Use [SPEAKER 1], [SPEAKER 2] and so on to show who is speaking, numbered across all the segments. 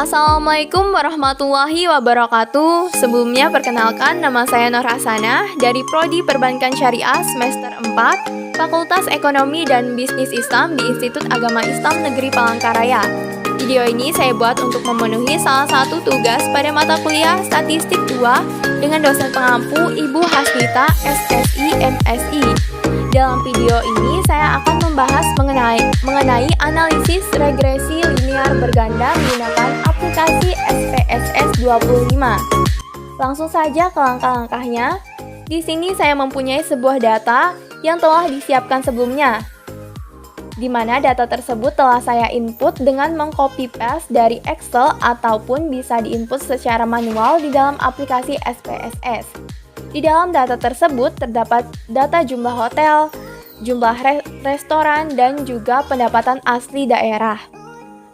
[SPEAKER 1] Assalamualaikum warahmatullahi wabarakatuh. Sebelumnya perkenalkan, nama saya Nur Hasanah dari Prodi Perbankan Syariah semester 4 Fakultas Ekonomi dan Bisnis Islam di Institut Agama Islam Negeri Palangkaraya. Video ini saya buat untuk memenuhi salah satu tugas pada mata kuliah Statistik 2 dengan dosen pengampu Ibu Hasnita SSI MSI. Dalam video ini saya akan membahas mengenai analisis regresi linear berganda menggunakan aplikasi SPSS 25. Langsung saja ke langkah-langkahnya. Di sini saya mempunyai sebuah data yang telah disiapkan sebelumnya, di mana data tersebut telah saya input dengan mengcopy paste dari Excel ataupun bisa diinput secara manual di dalam aplikasi SPSS. Di dalam data tersebut terdapat data jumlah hotel, jumlah restoran, dan juga pendapatan asli daerah.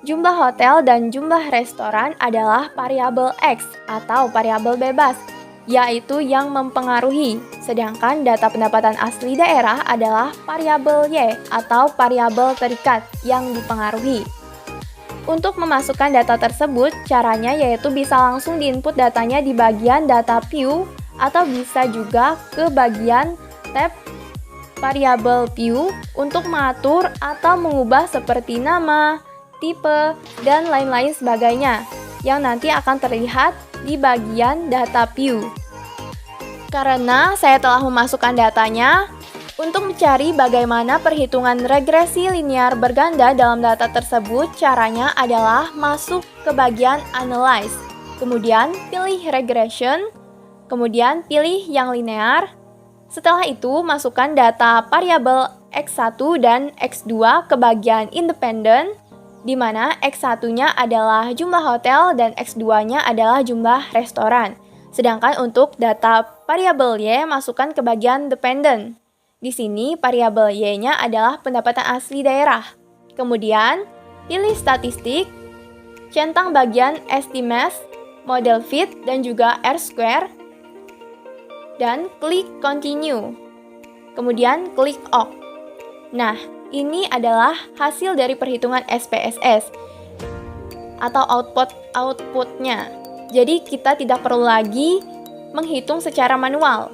[SPEAKER 1] Jumlah hotel dan jumlah restoran adalah variabel X atau variabel bebas, yaitu yang mempengaruhi, sedangkan data pendapatan asli daerah adalah variabel Y atau variabel terikat yang dipengaruhi. Untuk memasukkan data tersebut, caranya yaitu bisa langsung diinput datanya di bagian data view atau bisa juga ke bagian tab variabel view untuk mengatur atau mengubah seperti nama, tipe, dan lain-lain sebagainya yang nanti akan terlihat di bagian data view. Karena saya telah memasukkan datanya, untuk mencari bagaimana perhitungan regresi linear berganda dalam data tersebut, caranya adalah masuk ke bagian Analyze, kemudian pilih Regression, kemudian pilih yang linear. Setelah itu, masukkan data variabel X1 dan X2 ke bagian Independent, di mana X1-nya adalah jumlah hotel dan X2-nya adalah jumlah restoran. Sedangkan untuk data variabel Y, masukkan ke bagian Dependent. Di sini, variabel Y-nya adalah pendapatan asli daerah. Kemudian, pilih Statistik, centang bagian Estimates, Model Fit, dan juga R-Square, dan klik Continue. Kemudian klik OK. Nah, ini adalah hasil dari perhitungan SPSS atau outputnya. Jadi kita tidak perlu lagi menghitung secara manual.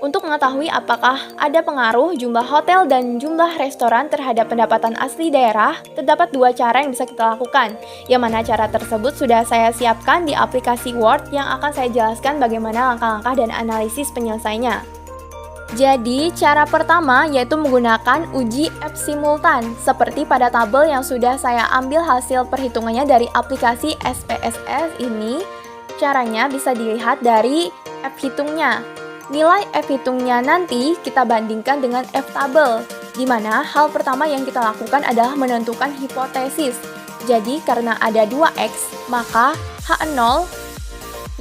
[SPEAKER 1] Untuk mengetahui apakah ada pengaruh jumlah hotel dan jumlah restoran terhadap pendapatan asli daerah, terdapat dua cara yang bisa kita lakukan. Yang mana cara tersebut sudah saya siapkan di aplikasi Word yang akan saya jelaskan bagaimana langkah-langkah dan analisis penyelesaiannya. Jadi, cara pertama yaitu menggunakan uji F simultan, seperti pada tabel yang sudah saya ambil hasil perhitungannya dari aplikasi SPSS ini. Caranya bisa dilihat dari F hitungnya. Nilai F hitungnya nanti kita bandingkan dengan F tabel, di mana hal pertama yang kita lakukan adalah menentukan hipotesis. Jadi, karena ada 2X, maka H0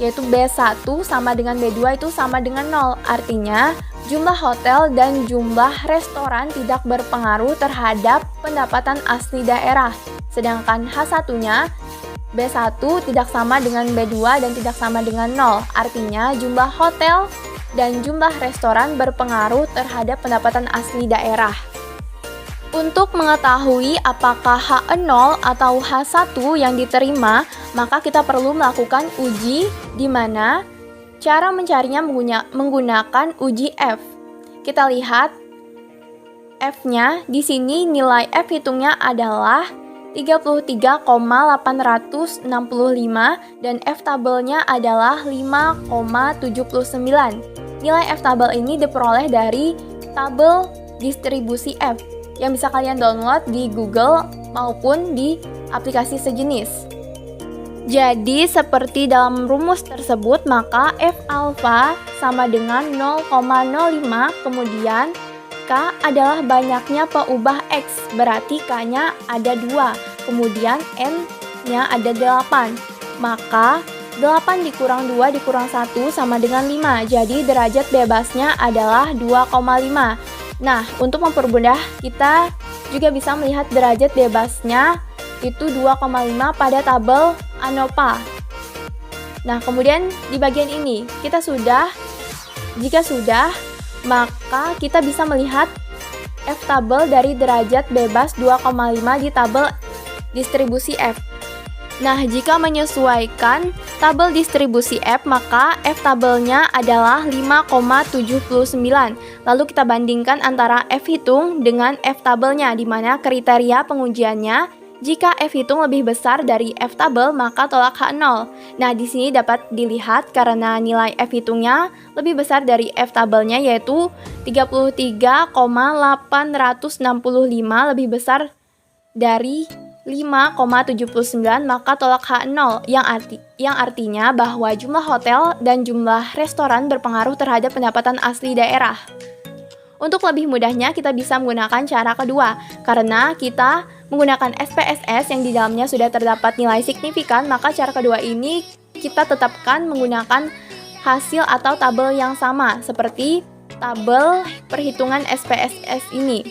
[SPEAKER 1] yaitu B1 sama dengan B2 itu sama dengan 0. Artinya, jumlah hotel dan jumlah restoran tidak berpengaruh terhadap pendapatan asli daerah. Sedangkan H1-nya B1 tidak sama dengan B2 dan tidak sama dengan 0. Artinya, jumlah hotel dan jumlah restoran berpengaruh terhadap pendapatan asli daerah. Untuk mengetahui apakah H0 atau H1 yang diterima, maka kita perlu melakukan uji di mana cara mencarinya menggunakan uji F. Kita lihat F-nya, di sini nilai F hitungnya adalah 33,865 dan F tabelnya adalah 5,79. Nilai F tabel ini diperoleh dari tabel distribusi F yang bisa kalian download di Google maupun di aplikasi sejenis. Jadi seperti dalam rumus tersebut, maka F alpha sama dengan 0,05, kemudian K adalah banyaknya peubah X, berarti K-nya ada 2, kemudian N-nya ada 8, maka 8 dikurang 2 dikurang 1 sama dengan 5, jadi derajat bebasnya adalah 2,5. Nah, untuk mempermudah, kita juga bisa melihat derajat bebasnya itu 2,5 pada tabel ANOVA. Nah, kemudian di bagian ini, jika sudah, maka kita bisa melihat F tabel dari derajat bebas 2,5 di tabel distribusi F. Nah, jika menyesuaikan tabel distribusi F, maka F tabelnya adalah 5,79. Lalu kita bandingkan antara F hitung dengan F tabelnya, di mana kriteria pengujiannya jika F hitung lebih besar dari F tabel, maka tolak H0. Nah, di sini dapat dilihat karena nilai F hitungnya lebih besar dari F tabelnya, yaitu 33,865, lebih besar dari 5,79, maka tolak H0 yang artinya bahwa jumlah hotel dan jumlah restoran berpengaruh terhadap pendapatan asli daerah. Untuk lebih mudahnya kita bisa menggunakan cara kedua. Karena kita menggunakan SPSS yang di dalamnya sudah terdapat nilai signifikan, maka cara kedua ini kita tetapkan menggunakan hasil atau tabel yang sama seperti tabel perhitungan SPSS ini.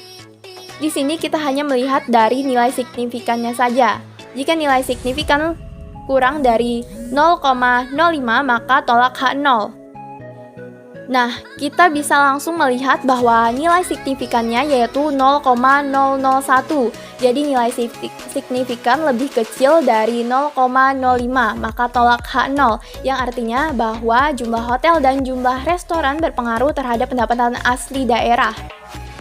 [SPEAKER 1] Di sini kita hanya melihat dari nilai signifikannya saja. Jika nilai signifikan kurang dari 0,05, maka tolak H0. Nah, kita bisa langsung melihat bahwa nilai signifikannya yaitu 0,001. Jadi nilai signifikan lebih kecil dari 0,05, maka tolak H0, yang artinya bahwa jumlah hotel dan jumlah restoran berpengaruh terhadap pendapatan asli daerah.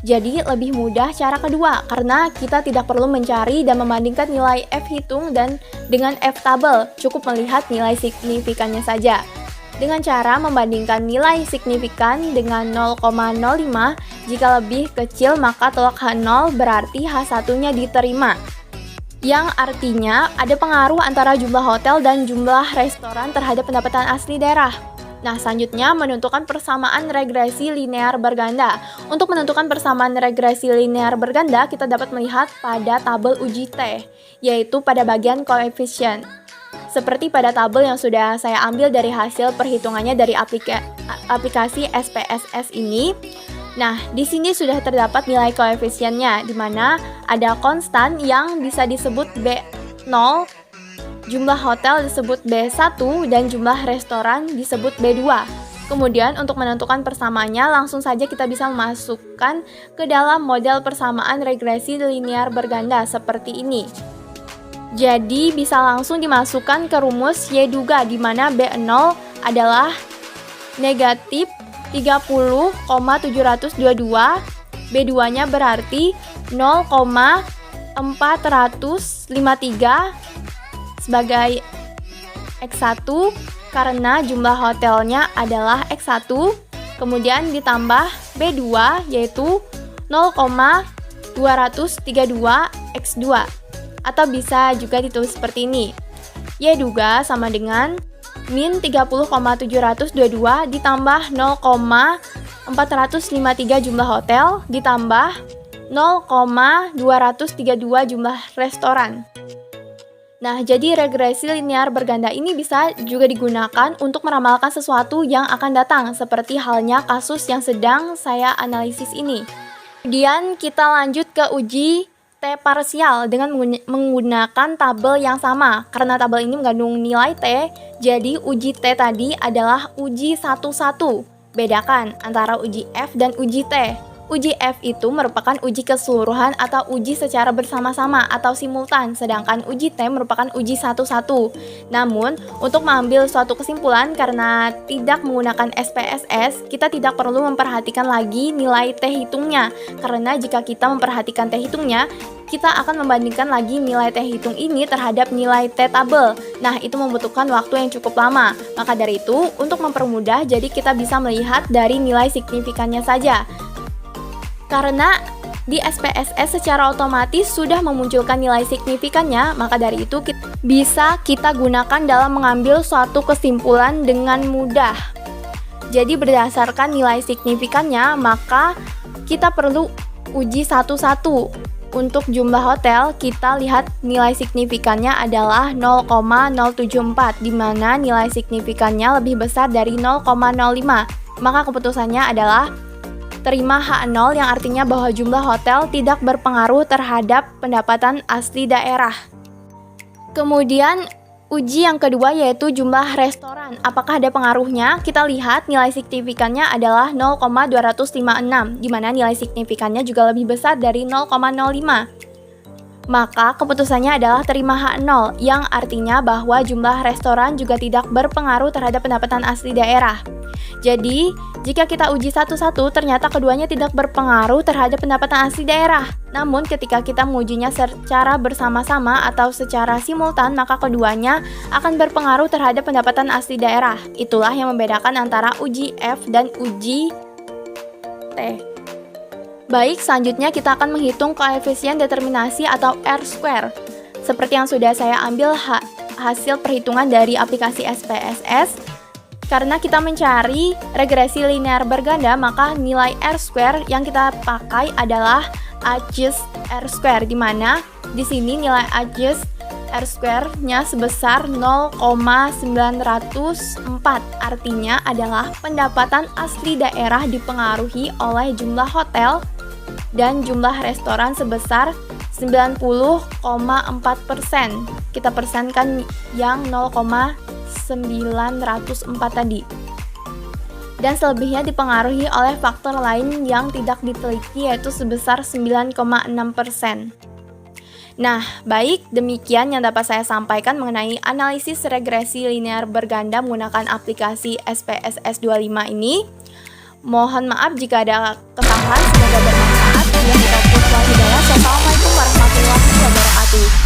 [SPEAKER 1] Jadi lebih mudah cara kedua, karena kita tidak perlu mencari dan membandingkan nilai F hitung dan dengan F tabel, cukup melihat nilai signifikannya saja. Dengan cara membandingkan nilai signifikan dengan 0,05, jika lebih kecil maka tolak H0 berarti H1-nya diterima. Yang artinya ada pengaruh antara jumlah hotel dan jumlah restoran terhadap pendapatan asli daerah. Nah, selanjutnya menentukan persamaan regresi linear berganda. Untuk menentukan persamaan regresi linear berganda, kita dapat melihat pada tabel uji T, yaitu pada bagian koefisien. Seperti pada tabel yang sudah saya ambil dari hasil perhitungannya dari aplikasi SPSS ini. Nah, di sini sudah terdapat nilai koefisiennya, di mana ada konstan yang bisa disebut B0, jumlah hotel disebut B1, dan jumlah restoran disebut B2. Kemudian untuk menentukan persamaannya, langsung saja kita bisa memasukkan ke dalam model persamaan regresi linear berganda seperti ini. Jadi bisa langsung dimasukkan ke rumus Y duga, di mana B0 adalah negatif 30,722, B2-nya berarti 0,453 sebagai X1 karena jumlah hotelnya adalah X1, kemudian ditambah B2 yaitu 0,232 X2, atau bisa juga ditulis seperti ini. Y duga sama dengan min 30,722 ditambah 0,453 jumlah hotel ditambah 0,232 jumlah restoran. Nah, jadi regresi linear berganda ini bisa juga digunakan untuk meramalkan sesuatu yang akan datang, seperti halnya kasus yang sedang saya analisis ini. Kemudian kita lanjut ke uji T parsial dengan menggunakan tabel yang sama. Karena tabel ini mengandung nilai T, jadi uji T tadi adalah uji 1-1. Bedakan antara uji F dan uji T. Uji F itu merupakan uji keseluruhan atau uji secara bersama-sama atau simultan, sedangkan uji T merupakan uji 1-1. Namun, untuk mengambil suatu kesimpulan karena tidak menggunakan SPSS, kita tidak perlu memperhatikan lagi nilai T hitungnya. Karena jika kita memperhatikan T hitungnya, kita akan membandingkan lagi nilai T hitung ini terhadap nilai T tabel. Nah, itu membutuhkan waktu yang cukup lama. Maka dari itu, untuk mempermudah, jadi kita bisa melihat dari nilai signifikannya saja. Karena di SPSS secara otomatis sudah memunculkan nilai signifikannya, maka dari itu bisa kita gunakan dalam mengambil suatu kesimpulan dengan mudah. Jadi berdasarkan nilai signifikannya, maka kita perlu uji 1-1. Untuk jumlah hotel, kita lihat nilai signifikannya adalah 0,074, di mana nilai signifikannya lebih besar dari 0,05. Maka keputusannya adalah terima H0, yang artinya bahwa jumlah hotel tidak berpengaruh terhadap pendapatan asli daerah. Kemudian uji yang kedua yaitu jumlah restoran. Apakah ada pengaruhnya? Kita lihat nilai signifikannya adalah 0,256, di mana nilai signifikannya juga lebih besar dari 0,05. maka keputusannya adalah terima H0, yang artinya bahwa jumlah restoran juga tidak berpengaruh terhadap pendapatan asli daerah. Jadi, jika kita uji satu-satu, ternyata keduanya tidak berpengaruh terhadap pendapatan asli daerah. Namun, ketika kita mengujinya secara bersama-sama atau secara simultan, maka keduanya akan berpengaruh terhadap pendapatan asli daerah. Itulah yang membedakan antara uji F dan uji T. Baik, selanjutnya kita akan menghitung koefisien determinasi atau R-square. Seperti yang sudah saya ambil hasil perhitungan dari aplikasi SPSS. Karena kita mencari regresi linear berganda, maka nilai R-square yang kita pakai adalah adjust R-square, di mana di sini nilai adjust R-square-nya sebesar 0,904. Artinya adalah pendapatan asli daerah dipengaruhi oleh jumlah hotel dan jumlah restoran sebesar 90,4%. Kita persenkan yang 0,904 tadi. Dan selebihnya dipengaruhi oleh faktor lain yang tidak diteliti, yaitu sebesar 9,6%. Nah, baik, demikian yang dapat saya sampaikan mengenai analisis regresi linear berganda menggunakan aplikasi SPSS 25 ini. Mohon maaf jika ada kesalahan, semoga bermanfaat. Wassalamualaikum warahmatullahi wabarakatuh.